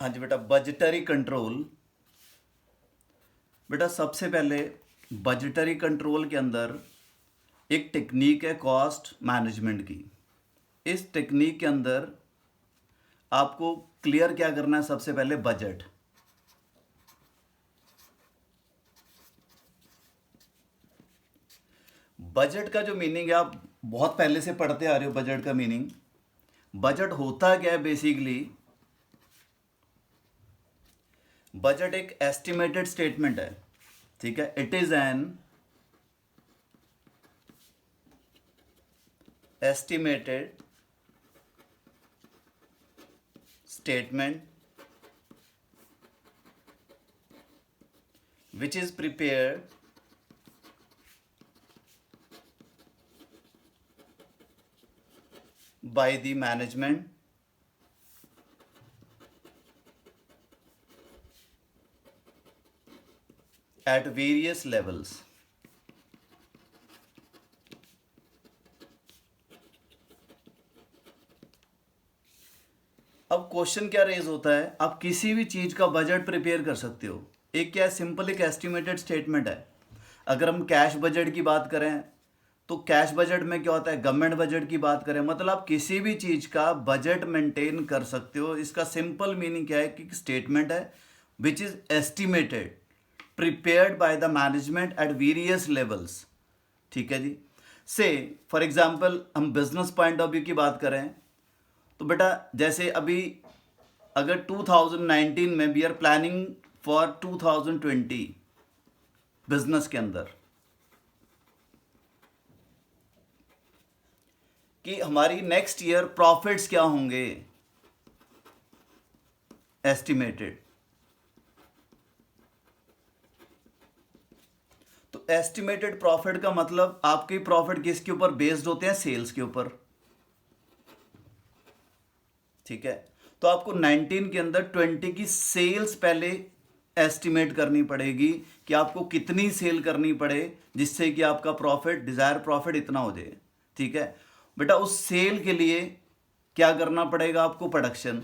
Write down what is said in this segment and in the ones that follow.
हाँ जी बेटा, budgetary control. बेटा सबसे पहले बजटरी कंट्रोल के अंदर एक टेक्निक है कॉस्ट मैनेजमेंट की। इस टेक्निक के अंदर आपको क्लियर क्या करना है, सबसे पहले बजट। बजट का जो मीनिंग है, आप बहुत पहले से पढ़ते आ रहे हो बजट का मीनिंग। बजट होता क्या है बेसिकली? बजट एक एस्टिमेटेड स्टेटमेंट है, ठीक है। It is an estimated statement which is prepared by the management at various levels. अब क्वेश्चन क्या रेज होता है, आप किसी भी चीज का बजट प्रिपेयर कर सकते हो। एक क्या है, सिंपल एक एस्टिमेटेड स्टेटमेंट है। अगर हम कैश बजट की बात करें तो कैश बजट में क्या होता है, गवर्नमेंट बजट की बात करें, मतलब आप किसी भी चीज का बजट मेंटेन कर सकते हो। इसका सिंपल मीनिंग क्या है कि स्टेटमेंट है which is estimated prepared by the management at various levels, ठीक है जी। से फॉर एग्जाम्पल हम बिजनेस पॉइंट ऑफ व्यू की बात करें तो बेटा जैसे अभी अगर 2019 में we are planning for 2020 business के अंदर कि हमारी नेक्स्ट ईयर प्रॉफिट्स क्या होंगे, एस्टिमेटेड। तो एस्टिमेटेड प्रॉफिट का मतलब आपके प्रॉफिट किसके ऊपर बेस्ड होते हैं, सेल्स के ऊपर, ठीक है। तो आपको 19 के अंदर 20 की सेल्स पहले एस्टिमेट करनी पड़ेगी कि आपको कितनी सेल करनी पड़े जिससे कि आपका प्रॉफिट, डिजायर प्रॉफिट इतना हो जाए, ठीक है बेटा। उस सेल के लिए क्या करना पड़ेगा आपको, प्रोडक्शन,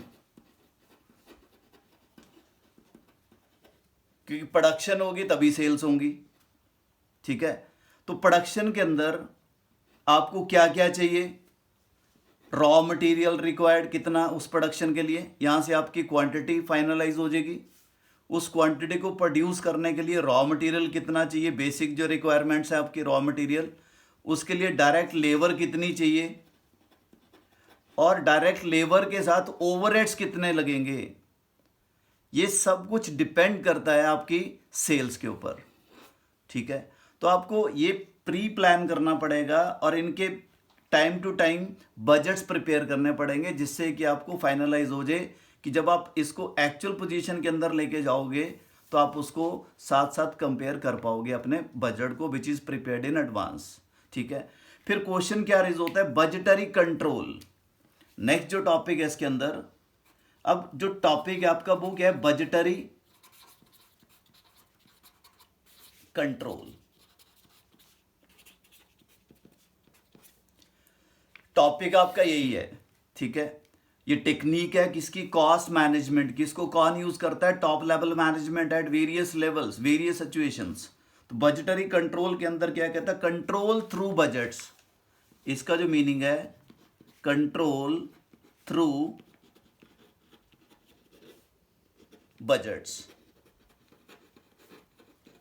क्योंकि प्रोडक्शन होगी तभी सेल्स होंगी, ठीक है। तो प्रोडक्शन के अंदर आपको क्या क्या चाहिए, रॉ मटेरियल रिक्वायर्ड कितना उस प्रोडक्शन के लिए, यहाँ से आपकी क्वांटिटी फाइनलाइज हो जाएगी। उस क्वांटिटी को प्रोड्यूस करने के लिए रॉ मटेरियल कितना चाहिए, बेसिक जो रिक्वायरमेंट्स है आपकी रॉ मटेरियल, उसके लिए डायरेक्ट लेबर कितनी चाहिए, और डायरेक्ट लेबर के साथ ओवरहेड्स कितने लगेंगे। ये सब कुछ डिपेंड करता है आपकी सेल्स के ऊपर, ठीक है। तो आपको ये प्री प्लान करना पड़ेगा और इनके time to time budgets prepare करने पड़ेंगे जिससे कि आपको फाइनलाइज हो जाए कि जब आप इसको एक्चुअल पोजीशन के अंदर लेके जाओगे तो आप उसको साथ साथ कंपेयर कर पाओगे अपने बजट को which is prepared in advance, ठीक है। फिर क्वेश्चन क्या रेज होता है, बजटरी कंट्रोल। नेक्स्ट जो टॉपिक है इसके अंदर, अब जो टॉपिक है आपका वो क्या है, बजटरी कंट्रोल। टॉपिक आपका यही है, ठीक है। ये टेक्निक है किसकी, कॉस्ट मैनेजमेंट की। इसको कौन यूज करता है, top level management at various levels, various situations. तो बजटरी कंट्रोल के अंदर क्या कहता है, कंट्रोल थ्रू बजट्स। इसका जो मीनिंग है, कंट्रोल थ्रू बजट्स।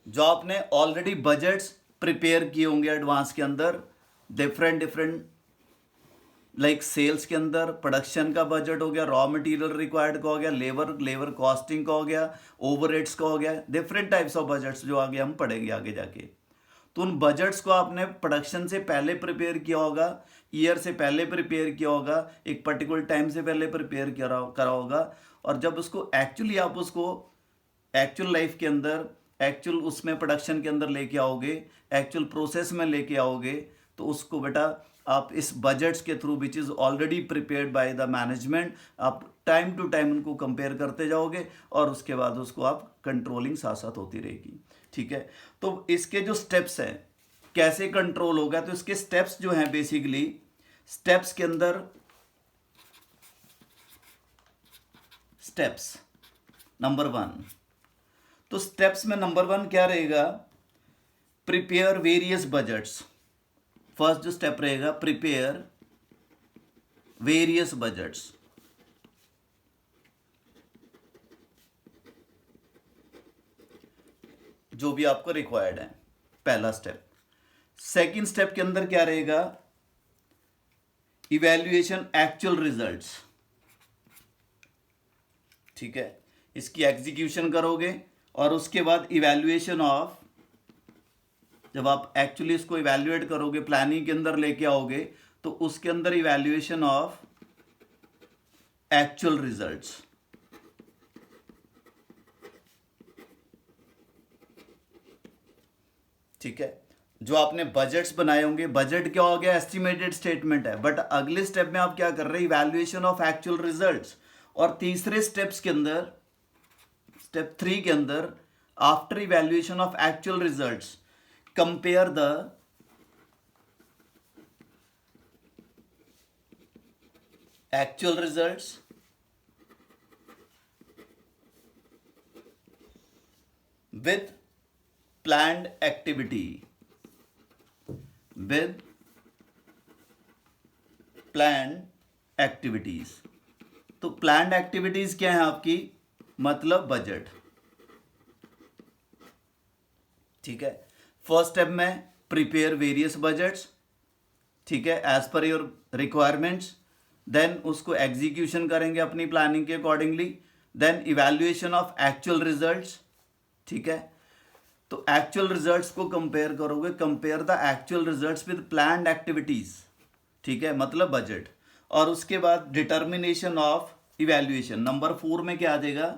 जो आपने ऑलरेडी बजट्स प्रिपेयर किए होंगे एडवांस के अंदर, डिफरेंट डिफरेंट लाइक सेल्स के अंदर प्रोडक्शन का बजट हो गया, रॉ मटेरियल रिक्वायर्ड का हो गया, लेबर कॉस्टिंग का हो गया, ओवरहेड्स का हो गया, डिफरेंट टाइप्स ऑफ बजट्स जो आगे हम पढ़ेंगे आगे जाके। तो उन बजट्स को आपने प्रोडक्शन से पहले प्रिपेयर किया होगा, ईयर से पहले प्रिपेयर किया होगा, एक पर्टिकुलर टाइम से पहले प्रिपेयर करा होगा। और जब उसको एक्चुअली आप उसको एक्चुअल लाइफ के अंदर, एक्चुअल उसमें प्रोडक्शन के अंदर लेके आओगे, एक्चुअल प्रोसेस में लेके आओगे, तो उसको बेटा आप इस बजट्स के through which is already prepared by the management, आप टाइम टू टाइम उनको कंपेयर करते जाओगे और उसके बाद उसको आप कंट्रोलिंग साथ साथ होती रहेगी, ठीक है। तो इसके जो स्टेप्स हैं कैसे कंट्रोल होगा, तो इसके स्टेप्स जो हैं बेसिकली, स्टेप्स के अंदर स्टेप्स नंबर 1। तो स्टेप्स में नंबर 1 क्या रहेगा? Prepare various budgets. फर्स्ट जो स्टेप रहेगा, प्रिपेयर वेरियस बजट्स। जो भी आपको रिक्वायर्ड है, पहला स्टेप। सेकंड स्टेप के अंदर क्या रहेगा? Evaluation actual results. ठीक है, इसकी एग्जीक्यूशन करोगे और उसके बाद इवैल्यूएशन ऑफ, जब आप एक्चुअली इसको इवैल्यूएट करोगे, प्लानिंग के अंदर लेके आओगे, तो उसके अंदर इवैल्यूएशन ऑफ एक्चुअल रिजल्ट्स। ठीक है, जो आपने बजट्स बनाए होंगे, बजट क्या हो गया? एस्टिमेटेड स्टेटमेंट है, बट अगले स्टेप में आप क्या कर रहे हैं? Evaluation of actual results. और तीसरे स्टेप्स के अंदर, स्टेप 3 के अंदर, after evaluation of actual results, compare the actual results with planned activity, with planned activities। तो प्लान्ड एक्टिविटीज क्या है आपकी? मतलब बजट। ठीक है, फर्स्ट स्टेप में प्रिपेयर वेरियस बजट्स, ठीक है, as per your requirements. Then उसको एग्जीक्यूशन करेंगे अपनी प्लानिंग के accordingly. Then evaluation of actual results. ठीक है, तो एक्चुअल रिजल्ट्स को कंपेयर करोगे, compare the actual results with planned activities. ठीक है, मतलब बजट। और उसके बाद डिटर्मिनेशन ऑफ इवैल्यूएशन। नंबर 4 में क्या आ जाएगा?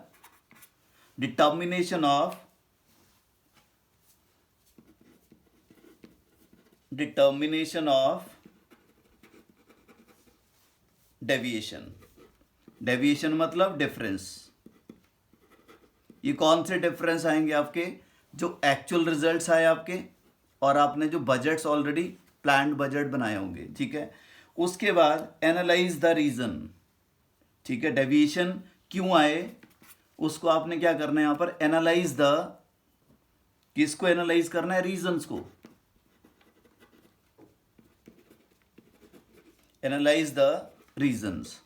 Determination of deviation. डेविएशन मतलब डिफरेंस। ये कौन से डिफरेंस आएंगे आपके? जो एक्चुअल रिजल्ट्स आए आपके, और आपने जो बजट्स ऑलरेडी प्लान्ड बजट बनाए होंगे। ठीक है, उसके बाद एनालाइज द रीजन। ठीक है, डेविएशन क्यों आए, उसको आपने क्या करना है यहां पर? एनालाइज द, किसको एनालाइज करना है? रीजंस को। एनालाइज द रीजंस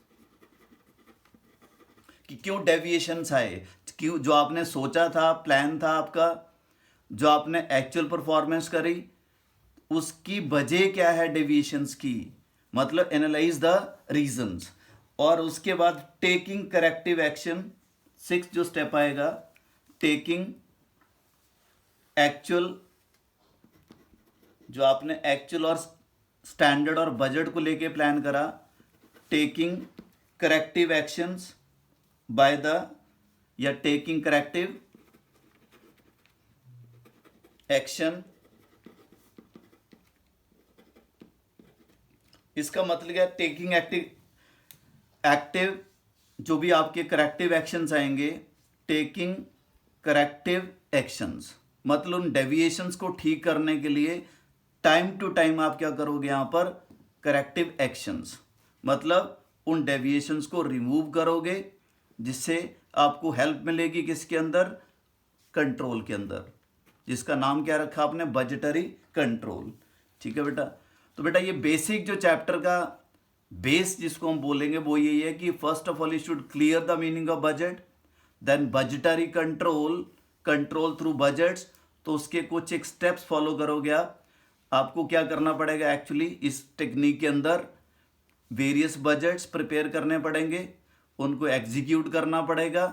कि क्यों डेविएशंस आए, क्यों, जो आपने सोचा था, प्लान था आपका, जो आपने एक्चुअल परफॉर्मेंस करी, उसकी वजह क्या है डेविएशंस की? मतलब एनालाइज द रीजंस। और उसके बाद टेकिंग करेक्टिव एक्शन। 6 जो स्टेप आएगा, टेकिंग एक्चुअल, जो आपने एक्चुअल और स्टैंडर्ड और बजट को लेके प्लान करा, taking corrective actions by the, या टेकिंग करेक्टिव एक्शन। इसका मतलब क्या? टेकिंग एक्टिव जो भी आपके करेक्टिव एक्शंस आएंगे, टेकिंग करेक्टिव एक्शंस मतलब उन डेविएशंस को ठीक करने के लिए टाइम टू टाइम आप क्या करोगे यहां पर? करेक्टिव एक्शंस मतलब उन डेविएशंस को रिमूव करोगे, जिससे आपको हेल्प मिलेगी किसके अंदर? कंट्रोल के अंदर, जिसका नाम क्या रखा आपने? Budgetary control. ठीक है बेटा, तो बेटा ये बेसिक जो चैप्टर का बेस जिसको हम बोलेंगे वो यही है कि first of all you should clear the meaning of budget, then budgetary control, control through budgets. तो उसके कुछ एक स्टेप्स फॉलो करोगे आपको क्या करना पड़ेगा एक्चुअली इस टेक्निक के अंदर? वेरियस बजट्स प्रिपेयर करने पड़ेंगे, उनको एग्जीक्यूट करना पड़ेगा।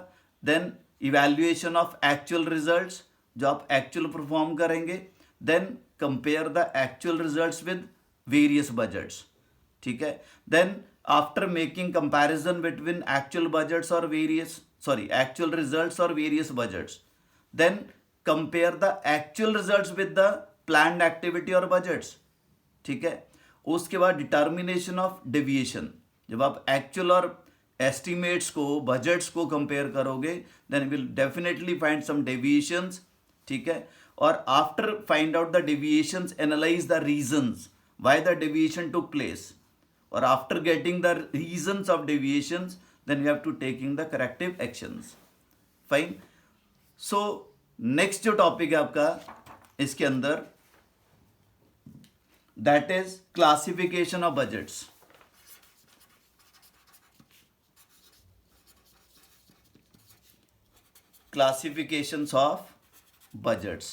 Then evaluation of actual results, जो आप एक्चुअल परफॉर्म करेंगे। Then compare the actual results with various budgets. ठीक है, then after making comparison between actual budgets और एक्चुअल रिजल्ट्स और various budgets, then compare the actual results with the planned activity और budgets. ठीक है, उसके बाद डिटर्मिनेशन ऑफ डेविएशन। जब आप एक्चुअल और एस्टिमेट्स को, बजट्स को कंपेयर करोगे, then will definitely find some deviations. ठीक है, और after find out the deviations, analyse the reasons why the deviation took place, और after getting the reasons of deviations, then you have to taking the corrective actions. Fine. So next जो topic है आपका इसके अंदर, that is classification of budgets. Classifications of budgets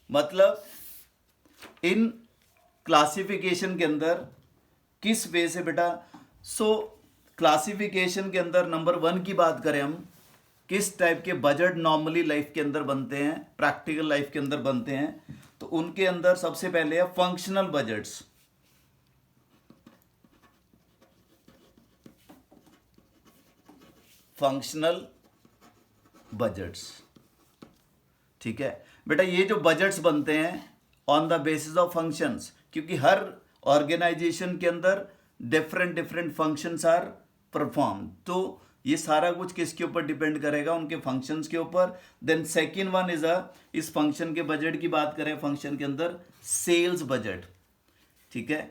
मतलब इन classification के अंदर किस वे से बेटा, सो क्लासिफिकेशन के अंदर नंबर 1 की बात करें हम, किस टाइप के बजट नॉर्मली लाइफ के अंदर बनते हैं, प्रैक्टिकल लाइफ के अंदर बनते हैं, तो उनके अंदर सबसे पहले है फंक्शनल बजट्स। फंक्शनल बजट्स, ठीक है बेटा। ये जो बजट्स बनते हैं on the basis of functions, क्योंकि हर ऑर्गेनाइजेशन के अंदर different different functions are perform, तो ये सारा कुछ किसके ऊपर डिपेंड करेगा, उनके फंक्शंस के ऊपर। देन सेकंड वन इज इस फंक्शन के बजट की बात करें, फंक्शन के अंदर सेल्स बजट, ठीक है।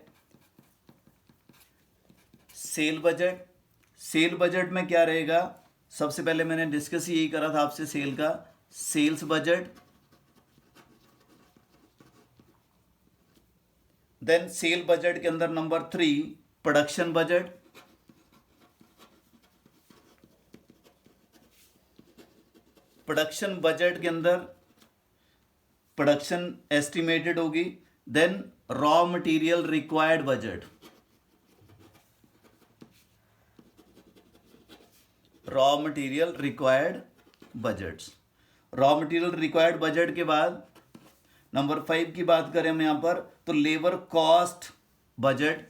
सेल बजट, सेल बजट में क्या रहेगा, सबसे पहले मैंने डिस्कस यही करा था आपसे सेल का, sales budget. Then sale budget के अंदर number 3 production budget. Production budget के अंदर प्रोडक्शन एस्टिमेटेड होगी। Then raw material required budget, raw material required budgets. Raw material required budget के बाद नंबर 5 की बात करें हम यहां पर, तो labour cost budget.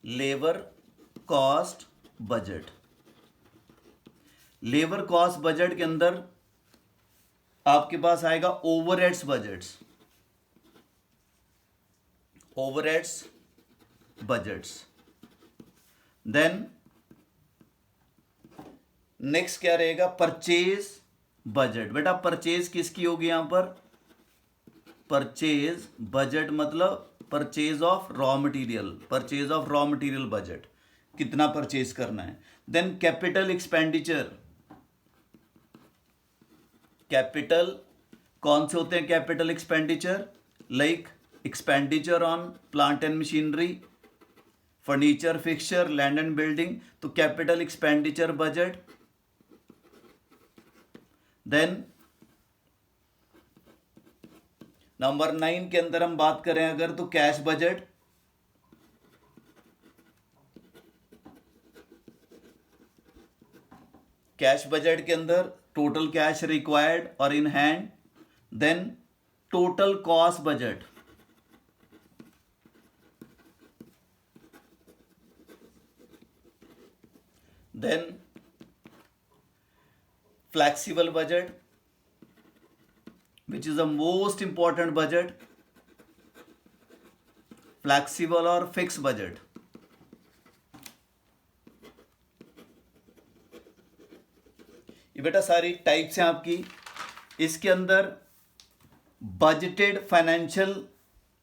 Labour cost budget, labour cost budget के अंदर आपके पास आएगा overheads budgets, overheads budgets. Then next क्या रहेगा, परचेज बजट। बेटा परचेज किसकी होगी यहां पर, परचेज बजट मतलब purchase of raw material, purchase of raw material budget, कितना परचेज करना है। देन कैपिटल एक्सपेंडिचर, कैपिटल कौन से होते हैं capital expenditure, like expenditure on plant and machinery, furniture, fixture, land and building, तो capital expenditure budget. Then number 9 के अंदर हम बात करें अगर, तो कैश बजट। कैश बजट के अंदर टोटल कैश रिक्वायर्ड और in hand. Then total cost budget, then flexible budget, which is the most important budget, flexible और fixed budget। ये बेटा सारी टाइप्स हैं आपकी। इसके अंदर बजटेड फाइनेंशियल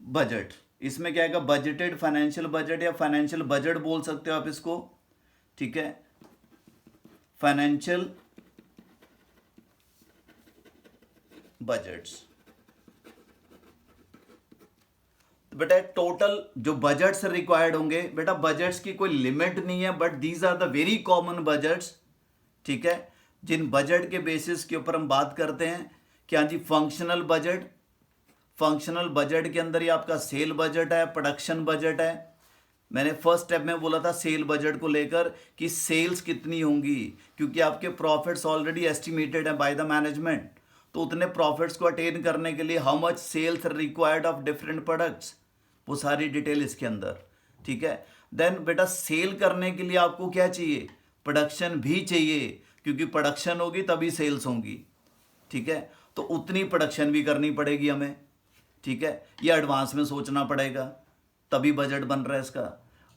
बजट, इसमें क्या आएगा, बजटेड फाइनेंशियल बजट या फाइनेंशियल बजट बोल सकते हो आप इसको, ठीक है। फाइनेंशियल बजट्स, तो बेटा टोटल जो बजट्स रिक्वायर्ड होंगे, बेटा बजट्स की कोई लिमिट नहीं है, but these are the very common budgets, ठीक है, जिन बजट के बेसिस के ऊपर हम बात करते हैं। क्या जी, फंक्शनल बजट। फंक्शनल बजट के अंदर ही आपका सेल बजट है, प्रोडक्शन बजट है। मैंने फर्स्ट स्टेप में बोला था सेल बजट को लेकर कि सेल्स कितनी होंगी, क्योंकि आपके प्रॉफिट्स ऑलरेडी एस्टिमेटेड है बाय द मैनेजमेंट, तो उतने प्रॉफिट्स को अटेन करने के लिए how much sales required of different products, वो सारी डिटेल इसके अंदर, ठीक है। देन बेटा सेल करने के लिए आपको क्या चाहिए, प्रोडक्शन भी चाहिए, क्योंकि प्रोडक्शन होगी तभी सेल्स होंगी, ठीक है। तो उतनी प्रोडक्शन भी करनी पड़ेगी हमें, ठीक है, ये एडवांस में सोचना पड़ेगा, तभी बजट बन रहा है इसका।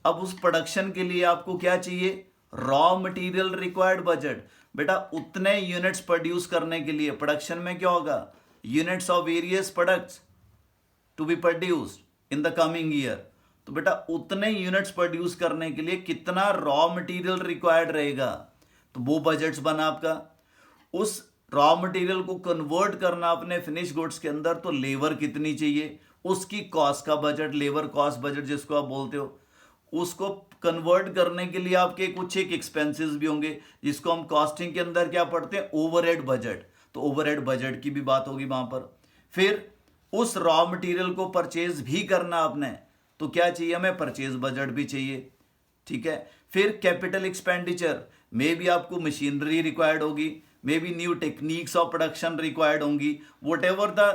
अब उस प्रोडक्शन के लिए आपको क्या चाहिए, रॉ मटेरियल रिक्वायर्ड बजट। बेटा उतने यूनिट्स प्रोड्यूस करने के लिए प्रोडक्शन में क्या होगा, units of various products to be produced in the coming year, तो बेटा उतने यूनिट्स प्रोड्यूस करने के लिए कितना रॉ मटेरियल रिक्वायर्ड रहेगा, तो वो बजट्स बना आपका। उस रॉ मटेरियल को कन्वर्ट करना अपने फिनिश गुड्स के अंदर, तो लेबर कितनी चाहिए, उसकी कॉस्ट का बजट, लेबर कॉस्ट बजट जिसको आप बोलते हो, उसको कन्वर्ट करने के लिए आपके कुछ एक एक्सपेंसेस भी होंगे, जिसको हम कॉस्टिंग के अंदर क्या पढ़ते हैं, ओवरहेड बजट। तो ओवरहेड बजट की भी बात होगी वहां पर। फिर उस रॉ मटेरियल को परचेज भी करना आपने, तो क्या चाहिए हमें, परचेज बजट भी चाहिए, ठीक है। फिर कैपिटल एक्सपेंडिचर में भी आपको मशीनरी रिक्वायर्ड होगी, may be new techniques of production required होंगी, whatever the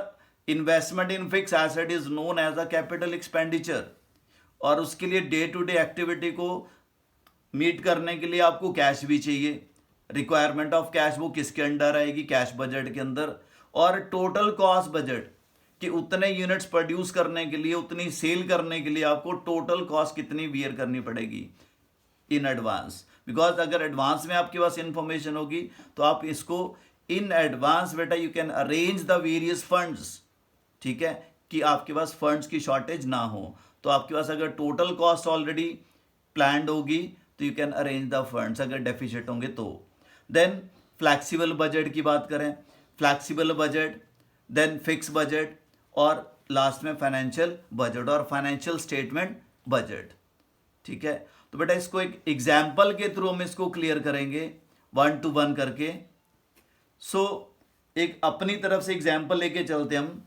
investment in fix asset is known as a capital expenditure. और उसके लिए डे टू डे एक्टिविटी को मीट करने के लिए आपको कैश भी चाहिए, रिक्वायरमेंट ऑफ कैश वो किसके अंडर आएगी, कैश बजट के अंदर। और टोटल कॉस्ट बजट कि उतने यूनिट्स प्रोड्यूस करने के लिए, उतनी सेल करने के लिए आपको टोटल कॉस्ट कितनी बियर करनी पड़ेगी इन एडवांस। बिकॉज अगर एडवांस में आपके पास इंफॉर्मेशन होगी तो आप इसको इन एडवांस बेटा you can arrange the various funds, ठीक है, कि आपके पास फंड्स की शॉर्टेज ना हो। तो आपके पास अगर टोटल कॉस्ट ऑलरेडी प्लान्ड होगी तो you can arrange the funds, अगर डेफिसिट होंगे तो। देन फ्लैक्सिबल बजट की बात करें, flexible budget, then fix budget, और लास्ट में फाइनेंशियल बजट और फाइनेंशियल स्टेटमेंट बजट, ठीक है। तो बेटा इसको एक एग्जाम्पल के थ्रू हम इसको क्लियर करेंगे 1 to 1 करके। सो एक अपनी तरफ से एग्जाम्पल लेके चलते हम